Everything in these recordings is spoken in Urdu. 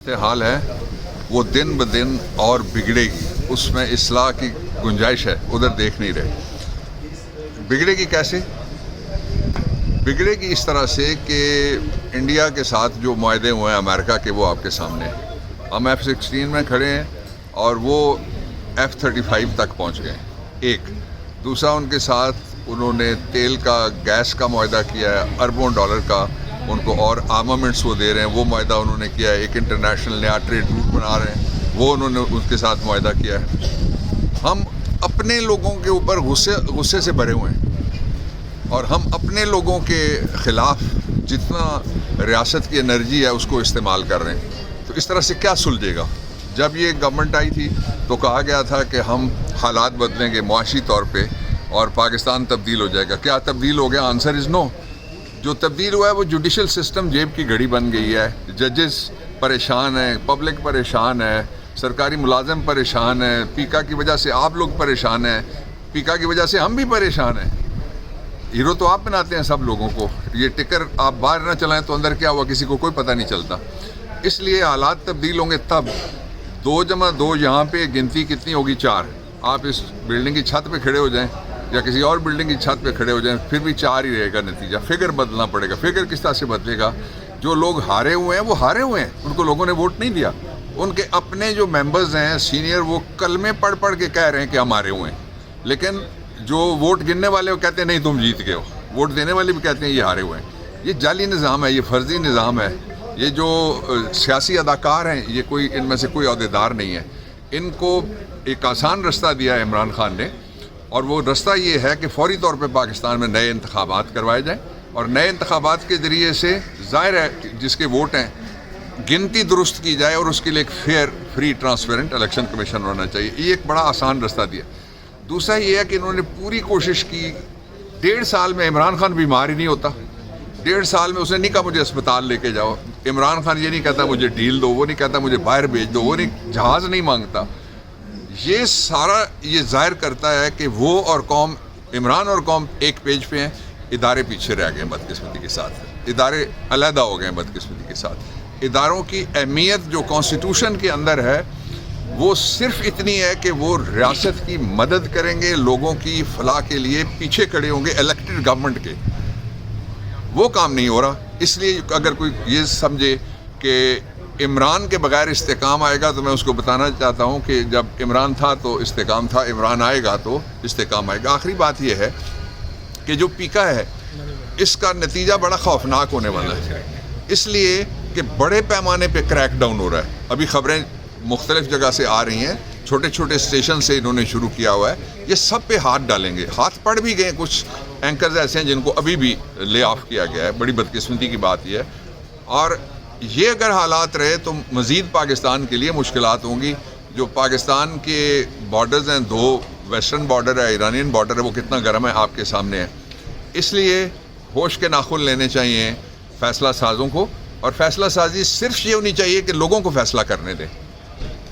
حال ہے وہ دن بدن اور بگڑے گی، اس میں اصلاح کی گنجائش ہے، ادھر دیکھ نہیں رہے۔ بگڑے گی کیسے؟ بگڑے گی اس طرح سے کہ انڈیا کے ساتھ جو معاہدے ہوئے ہیں امریکہ کے، وہ آپ کے سامنے ہیں۔ ہم F-16 میں کھڑے ہیں اور وہ F-35 تک پہنچ گئے ہیں۔ ایک دوسرا، ان کے ساتھ انہوں نے تیل کا، گیس کا معاہدہ کیا ہے، اربوں ڈالر کا، ان کو اور آرمامنٹس وہ دے رہے ہیں، وہ معاہدہ انہوں نے کیا ہے۔ ایک انٹرنیشنل نیا ٹریڈ روٹ بنا رہے ہیں، وہ انہوں نے ان کے ساتھ معاہدہ کیا ہے۔ ہم اپنے لوگوں کے اوپر غصے سے بھرے ہوئے ہیں اور ہم اپنے لوگوں کے خلاف جتنا ریاست کی انرجی ہے اس کو استعمال کر رہے ہیں۔ تو اس طرح سے کیا سلجھے گا؟ جب یہ گورنمنٹ آئی تھی تو کہا گیا تھا کہ ہم حالات بدلیں گے معاشی طور پہ اور پاکستان تبدیل ہو جائے گا۔ کیا تبدیل ہو گیا؟ آنسر از نو۔ جو تبدیل ہوا ہے وہ جوڈیشل سسٹم جیب کی گھڑی بن گئی ہے۔ ججز پریشان ہیں، پبلک پریشان ہے، سرکاری ملازم پریشان ہیں، پیکا کی وجہ سے آپ لوگ پریشان ہیں، پیکا کی وجہ سے ہم بھی پریشان ہیں۔ ہیرو تو آپ بناتے ہیں سب لوگوں کو، یہ ٹکر آپ باہر نہ چلائیں تو اندر کیا ہوا کسی کو کوئی پتہ نہیں چلتا۔ اس لیے حالات تبدیل ہوں گے تب 2 × 2 یہاں پہ گنتی کتنی ہوگی؟ 4۔ آپ اس بلڈنگ کی چھت پہ کھڑے ہو جائیں یا کسی اور بلڈنگ کی چھت پہ کھڑے ہو جائیں، پھر بھی 4 ہی رہے گا نتیجہ۔ فگر بدلنا پڑے گا۔ فگر کس طرح سے بدلے گا؟ جو لوگ ہارے ہوئے ہیں وہ ہارے ہوئے ہیں، ان کو لوگوں نے ووٹ نہیں دیا۔ ان کے اپنے جو ممبرز ہیں سینئر، وہ کلمے پڑھ پڑھ کے کہہ رہے ہیں کہ ہم ہارے ہوئے ہیں، لیکن جو ووٹ گننے والے وہ کہتے ہیں نہیں تم جیت گئے ہو، ووٹ دینے والے بھی کہتے ہیں یہ ہارے ہوئے ہیں۔ یہ جعلی نظام ہے، یہ فرضی نظام ہے۔ یہ جو سیاسی اداکار ہیں، یہ کوئی ان میں سے کوئی عہدیدار نہیں ہے۔ ان کو ایک آسان رستہ دیا ہے عمران خان نے، اور وہ رستہ یہ ہے کہ فوری طور پہ پاکستان میں نئے انتخابات کروائے جائیں اور نئے انتخابات کے ذریعے سے ظاہر ہے جس کے ووٹ ہیں گنتی درست کی جائے اور اس کے لیے ایک fair, free, transparent election commission ہونا چاہیے۔ یہ ایک بڑا آسان رستہ دیا۔ دوسرا یہ ہے کہ انہوں نے پوری کوشش کی۔ 1.5 سال میں عمران خان بیمار ہی نہیں ہوتا۔ 1.5 سال میں اس نے نہیں کہا مجھے اسپتال لے کے جاؤ۔ عمران خان یہ نہیں کہتا مجھے ڈیل دو، وہ نہیں کہتا مجھے باہر بھیج دو، وہ نہیں جہاز نہیں مانگتا۔ یہ سارا یہ ظاہر کرتا ہے کہ وہ اور قوم، عمران اور قوم ایک پیج پہ ہیں، ادارے پیچھے رہ گئے بدقسمتی کے ساتھ، ادارے علیحدہ ہو گئے بدقسمتی کے ساتھ۔ اداروں کی اہمیت جو کانسٹیٹیوشن کے اندر ہے وہ صرف اتنی ہے کہ وہ ریاست کی مدد کریں گے، لوگوں کی فلاح کے لیے پیچھے کھڑے ہوں گے الیکٹڈ گورنمنٹ کے۔ وہ کام نہیں ہو رہا۔ اس لیے اگر کوئی یہ سمجھے کہ عمران کے بغیر استحکام آئے گا تو میں اس کو بتانا چاہتا ہوں کہ جب عمران تھا تو استحکام تھا، عمران آئے گا تو استحکام آئے گا۔ آخری بات یہ ہے کہ جو پیکا ہے اس کا نتیجہ بڑا خوفناک ہونے والا ہے، اس لیے کہ بڑے پیمانے پہ کریک ڈاؤن ہو رہا ہے۔ ابھی خبریں مختلف جگہ سے آ رہی ہیں، چھوٹے چھوٹے اسٹیشن سے انہوں نے شروع کیا ہوا ہے۔ یہ سب پہ ہاتھ ڈالیں گے۔ ہاتھ پڑ بھی گئے، کچھ اینکرز ایسے ہیں جن کو ابھی بھی لے آف کیا گیا ہے۔ بڑی بدقسمتی کی بات یہ ہے، اور یہ اگر حالات رہے تو مزید پاکستان کے لیے مشکلات ہوں گی۔ جو پاکستان کے بارڈرز ہیں، 2 ویسٹرن بارڈر ہے، ایرانین بارڈر ہے، وہ کتنا گرم ہے آپ کے سامنے ہے۔ اس لیے ہوش کے ناخن لینے چاہیے فیصلہ سازوں کو، اور فیصلہ سازی صرف یہ ہونی چاہیے کہ لوگوں کو فیصلہ کرنے دیں۔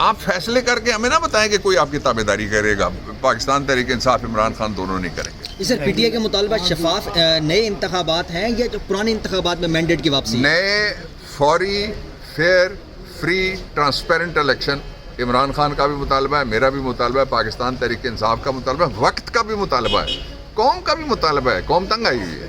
آپ فیصلے کر کے ہمیں نہ بتائیں کہ کوئی آپ کی تابع داری کرے گا۔ پاکستان تحریک انصاف، عمران خان دونوں نہیں کریں گے۔ سر، پی ٹی آئی کے مطالبہ شفاف نئے انتخابات ہیں یا جو پرانے انتخابات میں مینڈیٹ کی واپسی؟ نئے، فوری، fair, free, transparent election Imran Khan کا بھی مطالبہ ہے، میرا بھی مطالبہ ہے، پاکستان تحریک انصاف کا مطالبہ ہے، وقت کا بھی مطالبہ ہے، قوم کا بھی مطالبہ ہے۔ قوم تنگ آئی ہوئی ہے۔